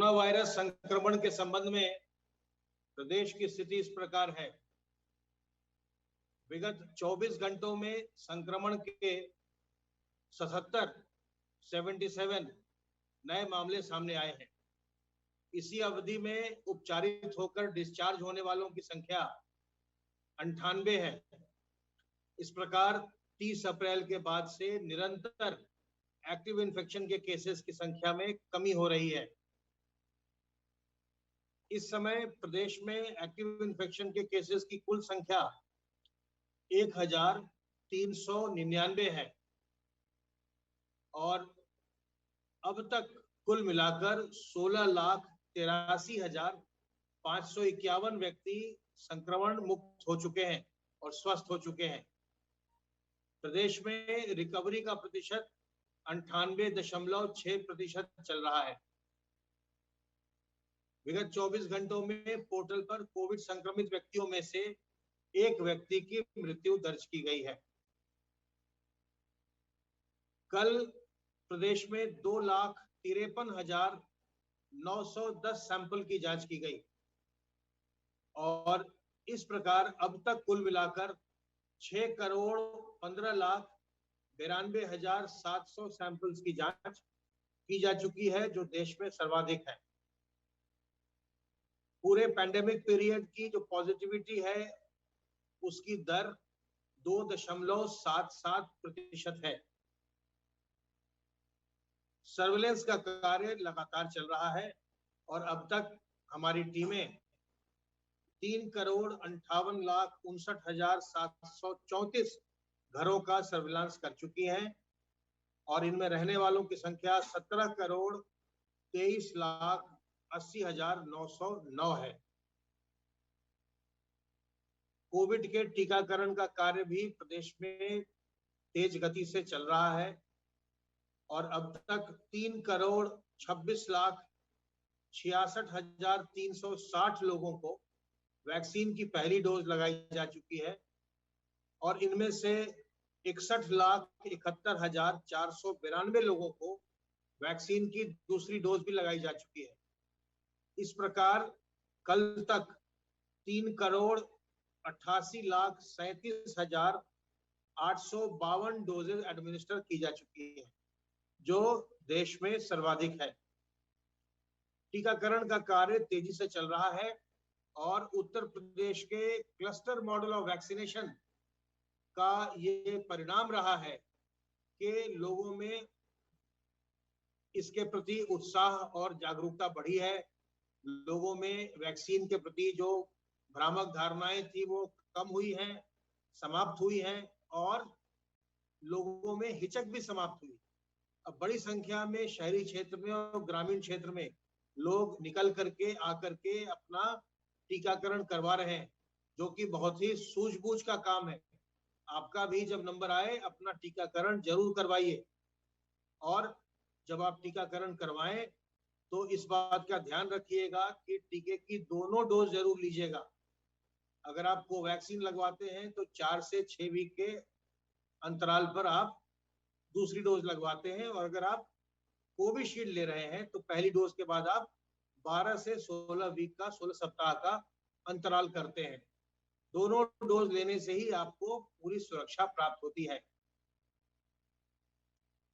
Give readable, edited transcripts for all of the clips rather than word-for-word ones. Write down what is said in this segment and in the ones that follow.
Corona virus संक्रमण के संबंध में प्रदेश की स्थिति इस प्रकार है। विगत 24 घंटों में संक्रमण के 77 नए मामले सामने आए हैं। इसी अवधि में उपचारित होकर डिस्चार्ज होने वालों की संख्या 98 है। इस प्रकार 30 अप्रैल के बाद से निरंतर एक्टिव इन्फेक्शन के केसेस की संख्या में कमी हो रही है। इस समय प्रदेश में एक्टिव इन्फेक्शन के केसेस की कुल संख्या 1399 है और अब तक कुल मिलाकर 16,83,551 व्यक्ति संक्रमण मुक्त हो चुके हैं और स्वस्थ हो चुके हैं। प्रदेश में रिकवरी का प्रतिशत 98.6% चल रहा है। विगत 24 घंटों में पोर्टल पर कोविड संक्रमित व्यक्तियों में से एक व्यक्ति की मृत्यु दर्ज की गई है। कल प्रदेश में 2,53,910 सैंपल की जांच की गई और इस प्रकार अब तक कुल मिलाकर 6,15,92,700 सैंपल्स की जांच की जा चुकी है, जो देश में सर्वाधिक है। पूरे पैंडेमिक पीरियड की जो पॉजिटिविटी है उसकी दर 2.77% है। सर्विलेंस का कार्य लगातार चल रहा है और अब तक हमारी टीमें 3,58,59,734 घरों का सर्विलांस कर चुकी हैं और इनमें रहने वालों की संख्या 17,23,80,909 है। कोविड के टीकाकरण का कार्य भी प्रदेश में तेज गति से चल रहा है और अब तक 3,26,66,360 लोगों को वैक्सीन की पहली डोज लगाई जा चुकी है और इनमें से 61,71,492 लोगों को वैक्सीन की दूसरी डोज भी लगाई जा चुकी है। इस प्रकार कल तक 3,88,37,852 डोजेज एडमिनिस्टर की जा चुकी है, जो देश में सर्वाधिक है। टीकाकरण का कार्य तेजी से चल रहा है और उत्तर प्रदेश के क्लस्टर मॉडल ऑफ वैक्सीनेशन का ये परिणाम रहा है कि लोगों में इसके प्रति उत्साह और जागरूकता बढ़ी है। लोगों में वैक्सीन के प्रति जो भ्रामक धारणाएं थी वो कम हुई हैं, समाप्त हुई हैं और लोगों में हिचक भी समाप्त हुई। अब बड़ी संख्या में शहरी क्षेत्र में और ग्रामीण क्षेत्र में लोग निकल करके आकर के अपना टीकाकरण करवा रहे हैं, जो कि बहुत ही सूझबूझ का काम है। आपका भी जब नंबर आए अपना टीकाकरण जरूर करवाइए और जब आप टीकाकरण करवाएं तो इस बात का ध्यान रखिएगा कि टीके की दोनों डोज जरूर लीजिएगा। अगर आप कोवैक्सीन लगवाते हैं तो 4 से 6 वीक के अंतराल पर आप दूसरी डोज लगवाते हैं और अगर आप कोविशील्ड ले रहे हैं तो पहली डोज के बाद आप 12 से 16 सप्ताह का अंतराल करते हैं। दोनों डोज लेने से ही आपको पूरी सुरक्षा प्राप्त होती है।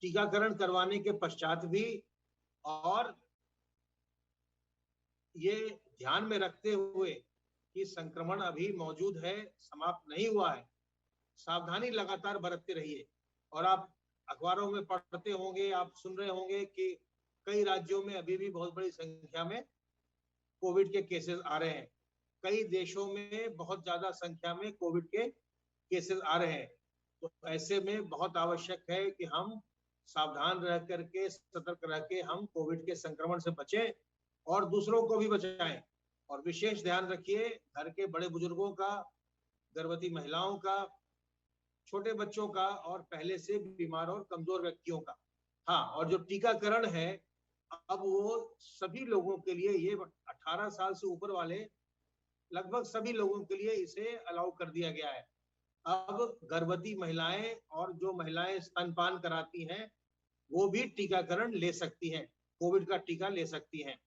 टीकाकरण करवाने के पश्चात भी और ये ध्यान में रखते हुए कि संक्रमण अभी मौजूद है, समाप्त नहीं हुआ है, सावधानी लगातार बरतते रहिए। और आप अखबारों में पढ़ते होंगे, आप सुन रहे होंगे कि कई राज्यों में अभी भी बहुत बड़ी संख्या में कोविड के केसेस आ रहे हैं। कई देशों में बहुत ज्यादा संख्या में कोविड के केसेस आ रहे हैं। तो ऐसे में बहुत आवश्यक है कि हम सावधान रह करके, सतर्क रह के हम कोविड के संक्रमण से बचें और दूसरों को भी बचाएं। और विशेष ध्यान रखिए घर के बड़े बुजुर्गों का, गर्भवती महिलाओं का, छोटे बच्चों का और पहले से बीमार और कमजोर व्यक्तियों का। हाँ, और जो टीकाकरण है अब वो सभी लोगों के लिए, ये 18 साल से ऊपर वाले लगभग सभी लोगों के लिए इसे अलाउ कर दिया गया है। अब गर्भवती महिलाएं और जो महिलाएं स्तनपान कराती हैं वो भी टीकाकरण ले सकती हैं, कोविड का टीका ले सकती हैं।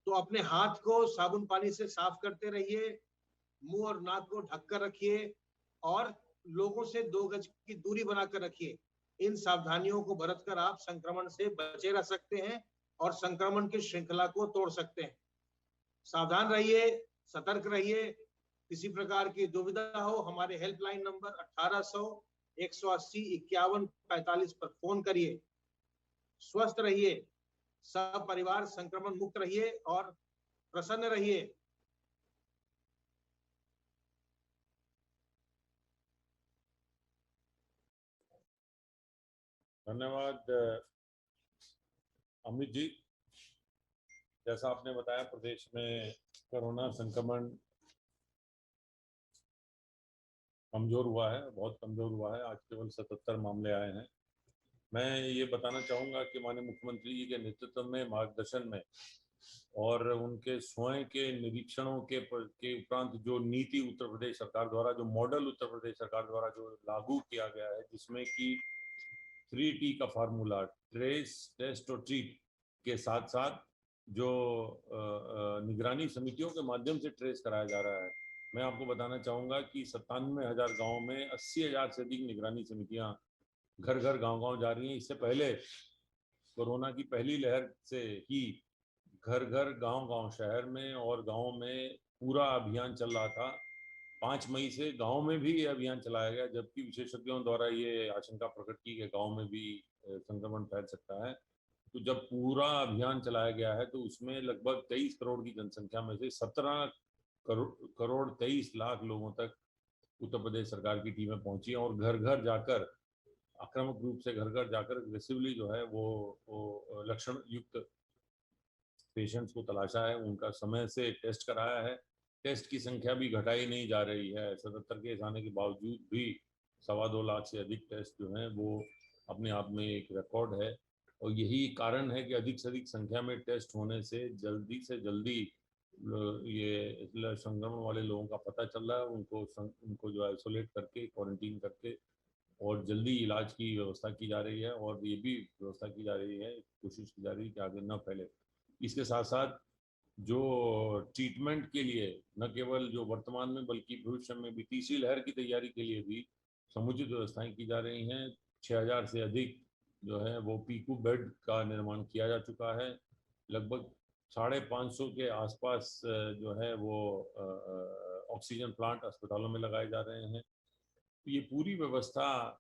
तो अपने हाथ को साबुन पानी से साफ करते रहिए, मुंह और नाक को ढक कर रखिए और लोगों से 2 गज की दूरी बनाकर रखिए। इन सावधानियों को बरतकर आप संक्रमण से बचे रह सकते हैं और संक्रमण की श्रृंखला को तोड़ सकते हैं। सावधान रहिए, सतर्क रहिए। किसी प्रकार की दुविधा हो, हमारे हेल्पलाइन नंबर 1800 180 51 45 पर फोन करिए। स्वस्थ रहिए, सब परिवार संक्रमण मुक्त रहिए और प्रसन्न रहिए। धन्यवाद अमित जी। जैसा आपने बताया, प्रदेश में कोरोना संक्रमण कमजोर हुआ है, बहुत कमजोर हुआ है। आज केवल 77 मामले आए हैं। मैं ये बताना चाहूँगा कि माननीय मुख्यमंत्री जी के नेतृत्व में, मार्गदर्शन में और उनके स्वयं के निरीक्षणों के उपरांत जो नीति उत्तर प्रदेश सरकार द्वारा, जो मॉडल उत्तर प्रदेश सरकार द्वारा जो लागू किया गया है, जिसमें कि 3T का फार्मूला, ट्रेस, टेस्ट और ट्रीट के साथ साथ जो निगरानी समितियों के माध्यम से ट्रेस कराया जा रहा है। मैं आपको बताना चाहूँगा कि 97,000 गाँव में 80,000 से अधिक निगरानी समितियाँ घर घर गांव-गांव जा रही हैं। इससे पहले कोरोना की पहली लहर से ही घर घर गांव-गांव, शहर में और गाँव में पूरा अभियान चल रहा था। 5 मई से गांव में भी ये अभियान चलाया गया, जबकि विशेषज्ञों द्वारा ये आशंका प्रकट की कि गांव में भी संक्रमण फैल सकता है। तो जब पूरा अभियान चलाया गया है तो उसमें लगभग 23 करोड़ की जनसंख्या में से 17 करोड़ 23 लाख लोगों तक उत्तर प्रदेश सरकार की टीमें पहुंची और घर घर जाकर, आक्रामक रूप से घर घर जाकर एग्रेसिवली जो है वो लक्षण युक्त पेशेंट्स को तलाशा है, उनका समय से टेस्ट कराया है। टेस्ट की संख्या भी घटाई नहीं जा रही है। 77 केस आने के बावजूद भी 2.25 लाख से अधिक टेस्ट जो हैं वो अपने आप में एक रिकॉर्ड है। और यही कारण है कि अधिक से अधिक संख्या में टेस्ट होने से जल्दी ये संक्रमण वाले लोगों का पता चल रहा है, उनको जो आइसोलेट करके, क्वारंटीन करके और जल्दी इलाज की व्यवस्था की जा रही है। और ये भी व्यवस्था की जा रही है, कोशिश की जा रही है कि आगे न फैले। इसके साथ साथ जो ट्रीटमेंट के लिए न केवल जो वर्तमान में बल्कि भविष्य में भी तीसरी लहर की तैयारी के लिए भी समुचित व्यवस्थाएं की जा रही हैं। 6,000 से अधिक जो है वो पीकू बेड का निर्माण किया जा चुका है। लगभग 550 के आसपास जो है वो ऑक्सीजन प्लांट अस्पतालों में लगाए जा रहे हैं। तो ये पूरी व्यवस्था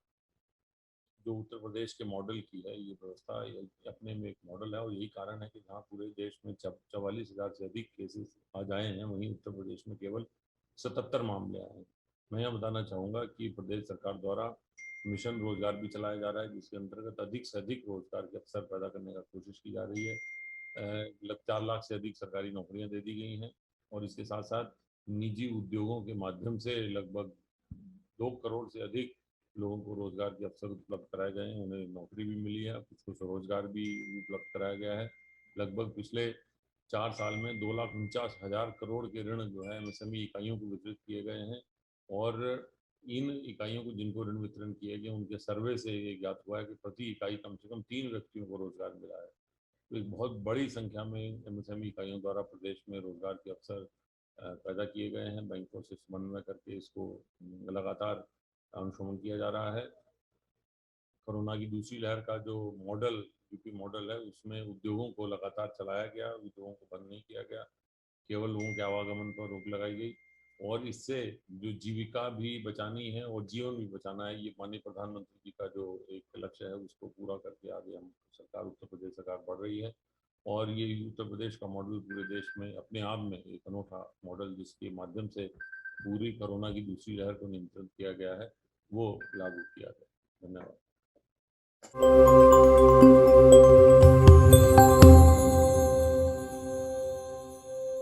जो उत्तर प्रदेश के मॉडल की है, ये व्यवस्था अपने में एक मॉडल है। और यही कारण है कि जहाँ पूरे देश में 44,000 से अधिक केसेस आज आए हैं, वहीं उत्तर प्रदेश में केवल 77 मामले आए हैं। मैं यह बताना चाहूँगा कि प्रदेश सरकार द्वारा मिशन रोजगार भी चलाया जा रहा है, जिसके अंतर्गत अधिक से अधिक रोजगार के अवसर पैदा करने का कोशिश की जा रही है। लगभग 4 लाख से अधिक सरकारी नौकरियां दे दी गई हैं और इसके साथ साथ निजी उद्योगों के माध्यम से लगभग 2 करोड़ से अधिक लोगों को रोजगार के अवसर उपलब्ध कराए गए हैं। उन्हें नौकरी भी मिली है, कुछ कुछ रोजगार भी उपलब्ध कराया गया है। लगभग पिछले 4 साल में 2,49,000 करोड़ के ऋण जो है एमएसएमई इकाइयों को वितरित किए गए हैं। और इन इकाइयों को जिनको ऋण वितरण किए गए, उनके सर्वे से ये ज्ञात हुआ है कि प्रति इकाई कम से कम 3 व्यक्तियों को रोजगार मिला है। तो एक बहुत बड़ी संख्या में एमएसएमई इकाइयों द्वारा प्रदेश में रोजगार के अवसर पैदा किए गए हैं। बैंकों से समन्वय करके इसको लगातार अनुश्रवण किया जा रहा है। कोरोना की दूसरी लहर का जो मॉडल, यूपी मॉडल है, उसमें उद्योगों को लगातार चलाया गया, उद्योगों को बंद नहीं किया गया, केवल लोगों के आवागमन पर रोक लगाई गई। और इससे जो जीविका भी बचानी है और जीवन भी बचाना है, ये माननीय प्रधानमंत्री जी का जो एक लक्ष्य है, उसको पूरा करके आगे हम सरकार, उत्तर प्रदेश सरकार बढ़ रही है। और ये उत्तर प्रदेश का मॉडल पूरे देश में अपने आप में एक अनोखा मॉडल, जिसके माध्यम से पूरी कोरोना की दूसरी लहर को नियंत्रित किया गया है, वो लागू किया गया। धन्यवाद।